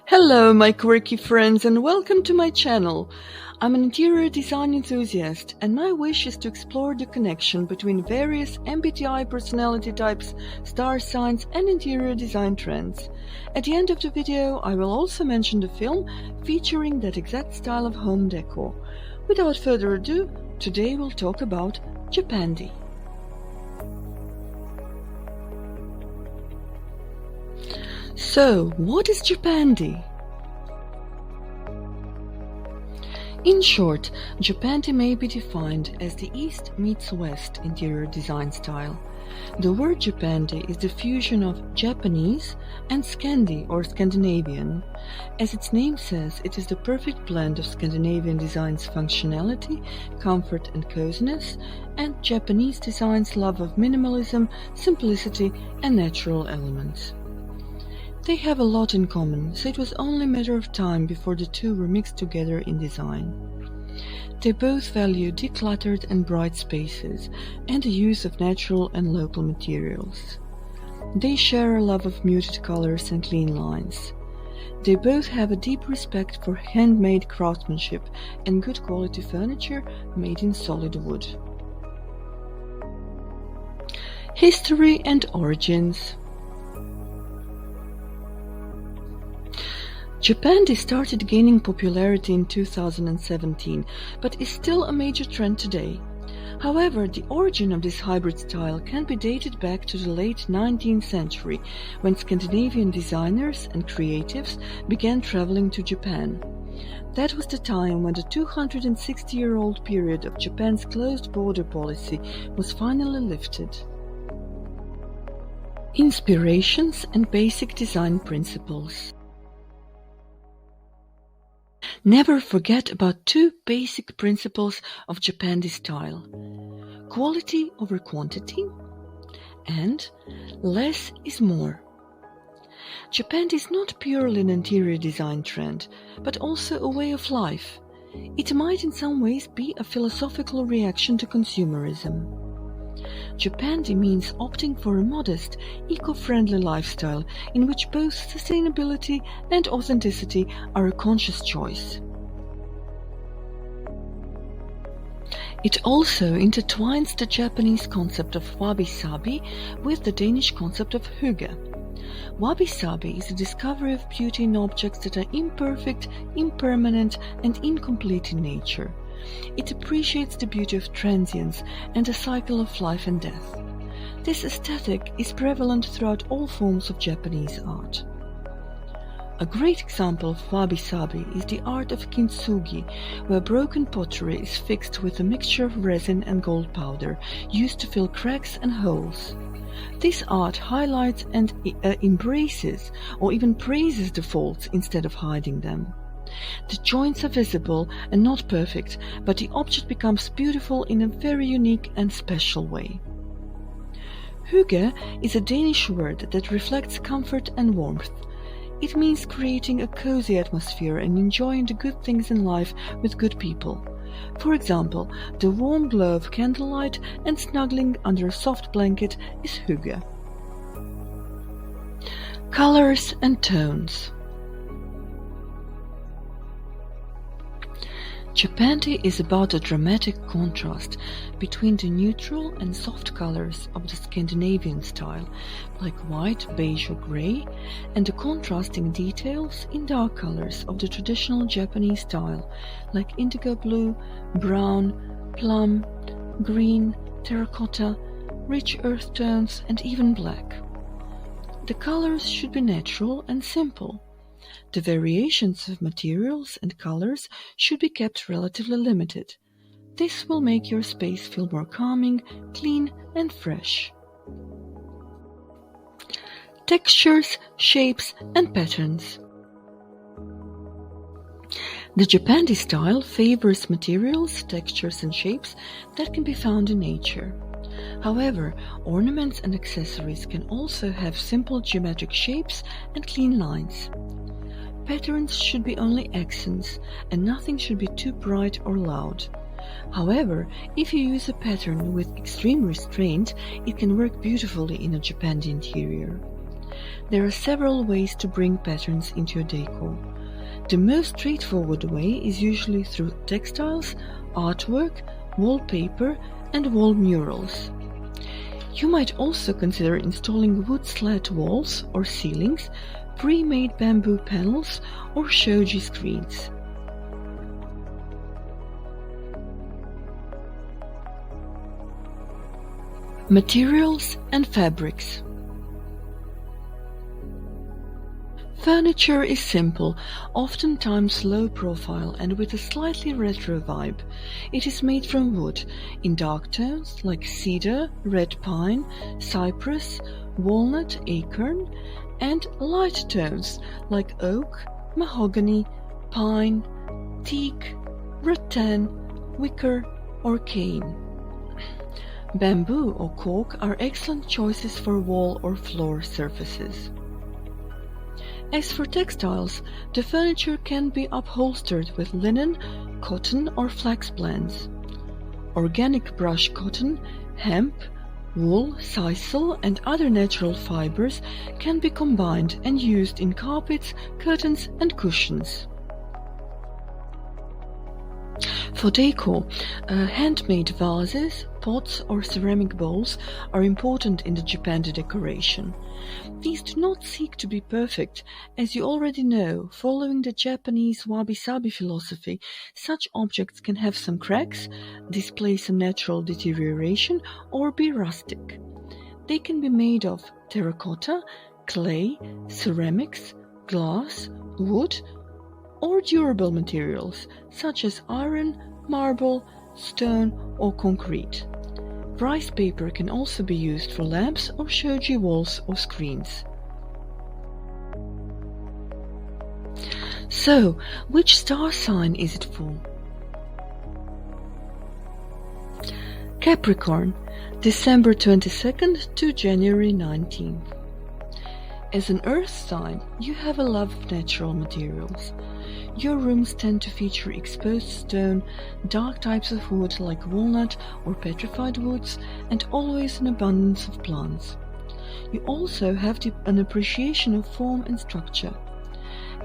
Hello my quirky friends and welcome to my channel. I'm an interior design enthusiast and my wish is to explore the connection between various MBTI personality types, star signs and interior design trends. At the end of the video I will also mention the film featuring that exact style of home decor. Without further ado, today we'll talk about Japandi. So, what is Japandi? In short, Japandi may be defined as the East meets West interior design style. The word Japandi is the fusion of Japanese and Scandi or Scandinavian. As its name says, it is the perfect blend of Scandinavian design's functionality, comfort and coziness, and Japanese design's love of minimalism, simplicity and natural elements. They have a lot in common, so it was only a matter of time before the two were mixed together in design. They both value decluttered and bright spaces and the use of natural and local materials. They share a love of muted colors and clean lines. They both have a deep respect for handmade craftsmanship and good quality furniture made in solid wood. History and origins. Japandi started gaining popularity in 2017, but is still a major trend today. However, the origin of this hybrid style can be dated back to the late 19th century, when Scandinavian designers and creatives began traveling to Japan. That was the time when the 260-year-old period of Japan's closed border policy was finally lifted. Inspirations and basic design principles. Never forget about two basic principles of Japandi style: quality over quantity and less is more. Japandi is not purely an interior design trend, but also a way of life. It might in some ways be a philosophical reaction to consumerism. Japandi means opting for a modest, eco-friendly lifestyle in which both sustainability and authenticity are a conscious choice. It also intertwines the Japanese concept of wabi-sabi with the Danish concept of hygge. Wabi-sabi is the discovery of beauty in objects that are imperfect, impermanent, and incomplete in nature. It appreciates the beauty of transience and the cycle of life and death. This aesthetic is prevalent throughout all forms of Japanese art. A great example of wabi-sabi is the art of kintsugi, where broken pottery is fixed with a mixture of resin and gold powder, used to fill cracks and holes. This art highlights and embraces or even praises the faults instead of hiding them. The joints are visible and not perfect, but the object becomes beautiful in a very unique and special way. Hygge is a Danish word that reflects comfort and warmth. It means creating a cozy atmosphere and enjoying the good things in life with good people. For example, the warm glow of candlelight and snuggling under a soft blanket is hygge. Colors and tones. Japandi is about a dramatic contrast between the neutral and soft colors of the Scandinavian style, like white, beige or grey, and the contrasting details in dark colors of the traditional Japanese style, like indigo blue, brown, plum, green, terracotta, rich earth tones and even black. The colors should be natural and simple. The variations of materials and colors should be kept relatively limited. This will make your space feel more calming, clean and fresh. Textures, shapes and patterns. The Japandi style favors materials, textures and shapes that can be found in nature. However, ornaments and accessories can also have simple geometric shapes and clean lines. Patterns should be only accents, and nothing should be too bright or loud. However, if you use a pattern with extreme restraint, it can work beautifully in a Japandi interior. There are several ways to bring patterns into your decor. The most straightforward way is usually through textiles, artwork, wallpaper, and wall murals. You might also consider installing wood slat walls or ceilings, pre-made bamboo panels, or shoji screens. Materials and fabrics. Furniture is simple, oftentimes low profile and with a slightly retro vibe. It is made from wood, in dark tones like cedar, red pine, cypress, walnut, acorn, and light tones like oak, mahogany, pine, teak, rattan, wicker, or cane. Bamboo or cork are excellent choices for wall or floor surfaces. As for textiles, the furniture can be upholstered with linen, cotton or flax blends. Organic brush cotton, hemp, wool, sisal and other natural fibers can be combined and used in carpets, curtains and cushions. For decor, handmade vases, pots or ceramic bowls are important in the Japandi decoration. These do not seek to be perfect, as you already know, following the Japanese wabi-sabi philosophy, such objects can have some cracks, display some natural deterioration, or be rustic. They can be made of terracotta, clay, ceramics, glass, wood, or durable materials such as iron, marble, stone, or concrete. Rice paper can also be used for lamps or shoji walls or screens. So, which star sign is it for? Capricorn, December 22nd to January 19th. As an earth sign, you have a love of natural materials. Your rooms tend to feature exposed stone, dark types of wood like walnut or petrified woods, and always an abundance of plants. You also have an appreciation of form and structure.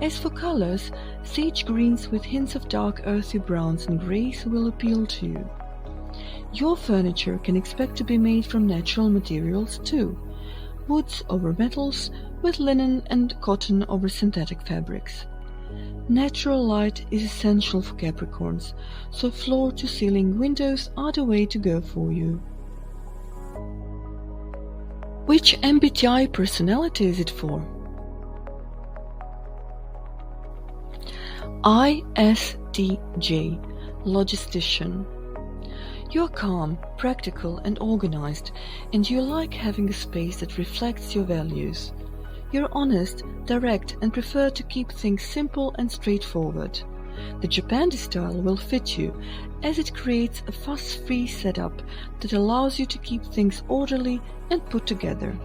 As for colors, sage greens with hints of dark earthy browns and greys will appeal to you. Your furniture can expect to be made from natural materials too. Woods over metals, with linen and cotton over synthetic fabrics. Natural light is essential for Capricorns, so floor-to-ceiling windows are the way to go for you. Which MBTI personality is it for? Istj, Logistician. You're calm, practical and organized, and you like having a space that reflects your values. You're honest, direct and prefer to keep things simple and straightforward. The Japandi style will fit you, as it creates a fuss-free setup that allows you to keep things orderly and put together.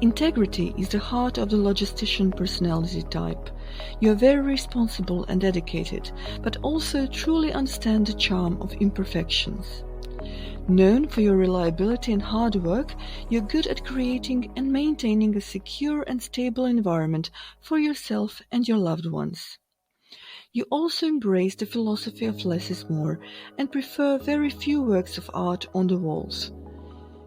Integrity is the heart of the Logistician personality type. You are very responsible and dedicated, but also truly understand the charm of imperfections. Known for your reliability and hard work, you're good at creating and maintaining a secure and stable environment for yourself and your loved ones. You also embrace the philosophy of less is more and prefer very few works of art on the walls.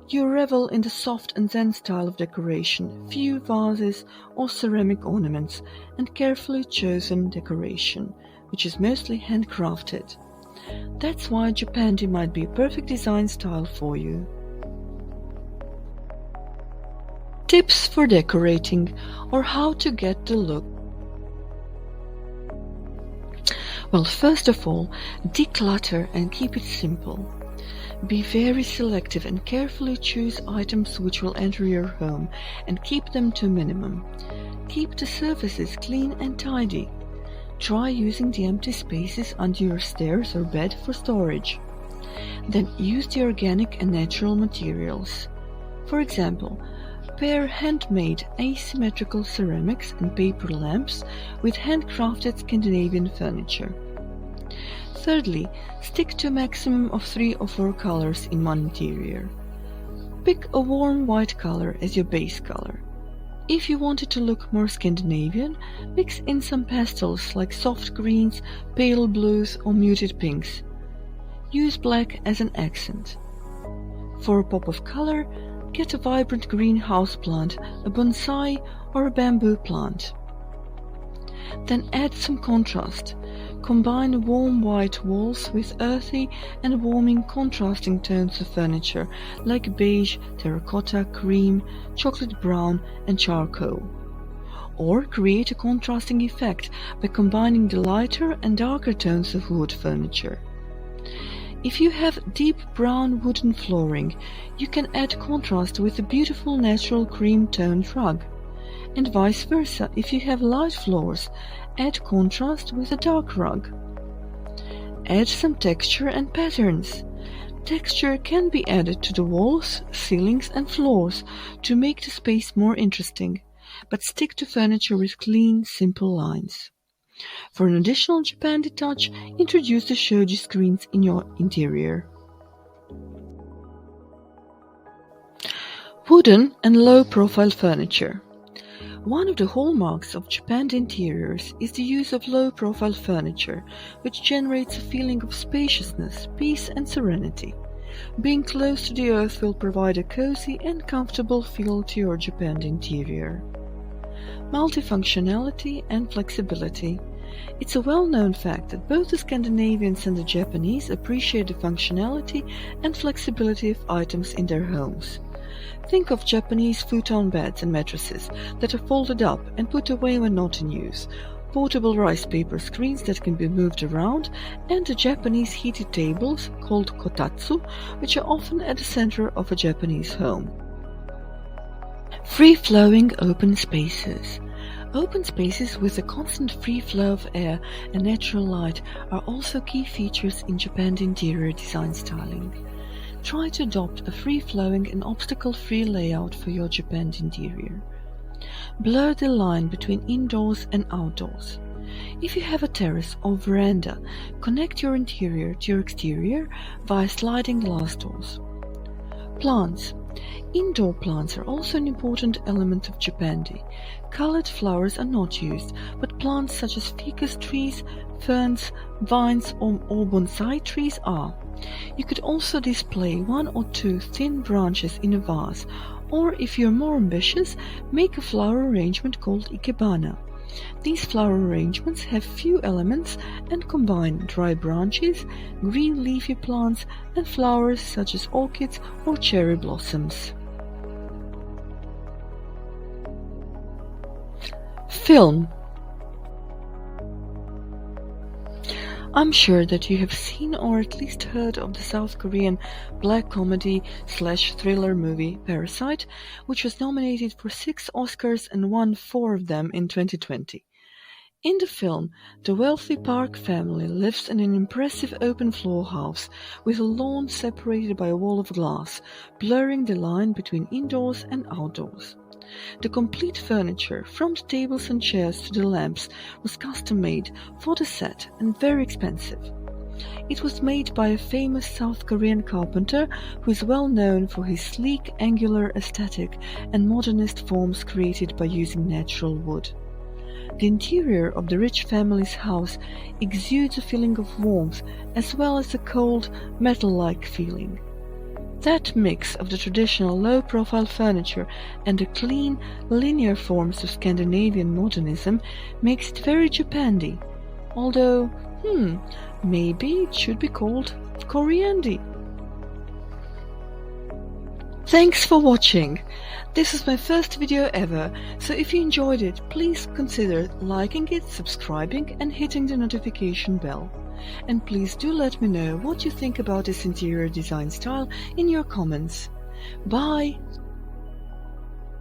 You revel in the soft and zen style of decoration, few vases or ceramic ornaments, and carefully chosen decoration, which is mostly handcrafted. That's why Japandi might be a perfect design style for you. Tips for decorating or how to get the look. Well, first of all, declutter and keep it simple. Be very selective and carefully choose items which will enter your home and keep them to a minimum. Keep the surfaces clean and tidy. Try using the empty spaces under your stairs or bed for storage. Then use the organic and natural materials. For example, pair handmade asymmetrical ceramics and paper lamps with handcrafted Scandinavian furniture. Thirdly, stick to a maximum of 3 or 4 colors in one interior. Pick a warm white color as your base color. If you want it to look more Scandinavian, mix in some pastels like soft greens, pale blues or muted pinks. Use black as an accent. For a pop of color, get a vibrant green houseplant, a bonsai or a bamboo plant. Then add some contrast. Combine warm white walls with earthy and warming contrasting tones of furniture like beige, terracotta, cream, chocolate brown and charcoal. Or create a contrasting effect by combining the lighter and darker tones of wood furniture. If you have deep brown wooden flooring, you can add contrast with a beautiful natural cream-toned rug. And vice versa, if you have light floors, add contrast with a dark rug. Add some texture and patterns. Texture can be added to the walls, ceilings and floors to make the space more interesting, but stick to furniture with clean, simple lines. For an additional Japandi touch, introduce the shoji screens in your interior. Wooden and low-profile furniture. One of the hallmarks of Japandi interiors is the use of low-profile furniture, which generates a feeling of spaciousness, peace and serenity. Being close to the earth will provide a cozy and comfortable feel to your Japandi interior. Multifunctionality and flexibility. It's a well-known fact that both the Scandinavians and the Japanese appreciate the functionality and flexibility of items in their homes. Think of Japanese futon beds and mattresses that are folded up and put away when not in use, portable rice paper screens that can be moved around, and the Japanese heated tables, called kotatsu, which are often at the center of a Japanese home. Free-flowing open spaces. Open spaces with a constant free flow of air and natural light are also key features in Japandi interior design styling. Try to adopt a free-flowing and obstacle-free layout for your Japandi interior. Blur the line between indoors and outdoors. If you have a terrace or veranda, connect your interior to your exterior via sliding glass doors. Plants. Indoor plants are also an important element of Japandi. Colored flowers are not used, but plants such as ficus trees, ferns, vines or bonsai trees are. You could also display one or two thin branches in a vase, or if you're more ambitious, make a flower arrangement called ikebana. These flower arrangements have few elements and combine dry branches, green leafy plants and flowers such as orchids or cherry blossoms. Film. I'm sure that you have seen or at least heard of the South Korean black comedy/thriller movie Parasite, which was nominated for 6 Oscars and won 4 of them in 2020. In the film, the wealthy Park family lives in an impressive open-floor house with a lawn separated by a wall of glass, blurring the line between indoors and outdoors. The complete furniture, from the tables and chairs to the lamps, was custom-made for the set and very expensive. It was made by a famous South Korean carpenter who is well known for his sleek, angular aesthetic and modernist forms created by using natural wood. The interior of the rich family's house exudes a feeling of warmth as well as a cold, metal-like feeling. That mix of the traditional low-profile furniture and the clean, linear forms of Scandinavian modernism makes it very Japandi, although, maybe it should be called Coriandi. Thanks for watching! This was my first video ever, so if you enjoyed it, please consider liking it, subscribing and hitting the notification bell. And please do let me know what you think about this interior design style in your comments. Bye!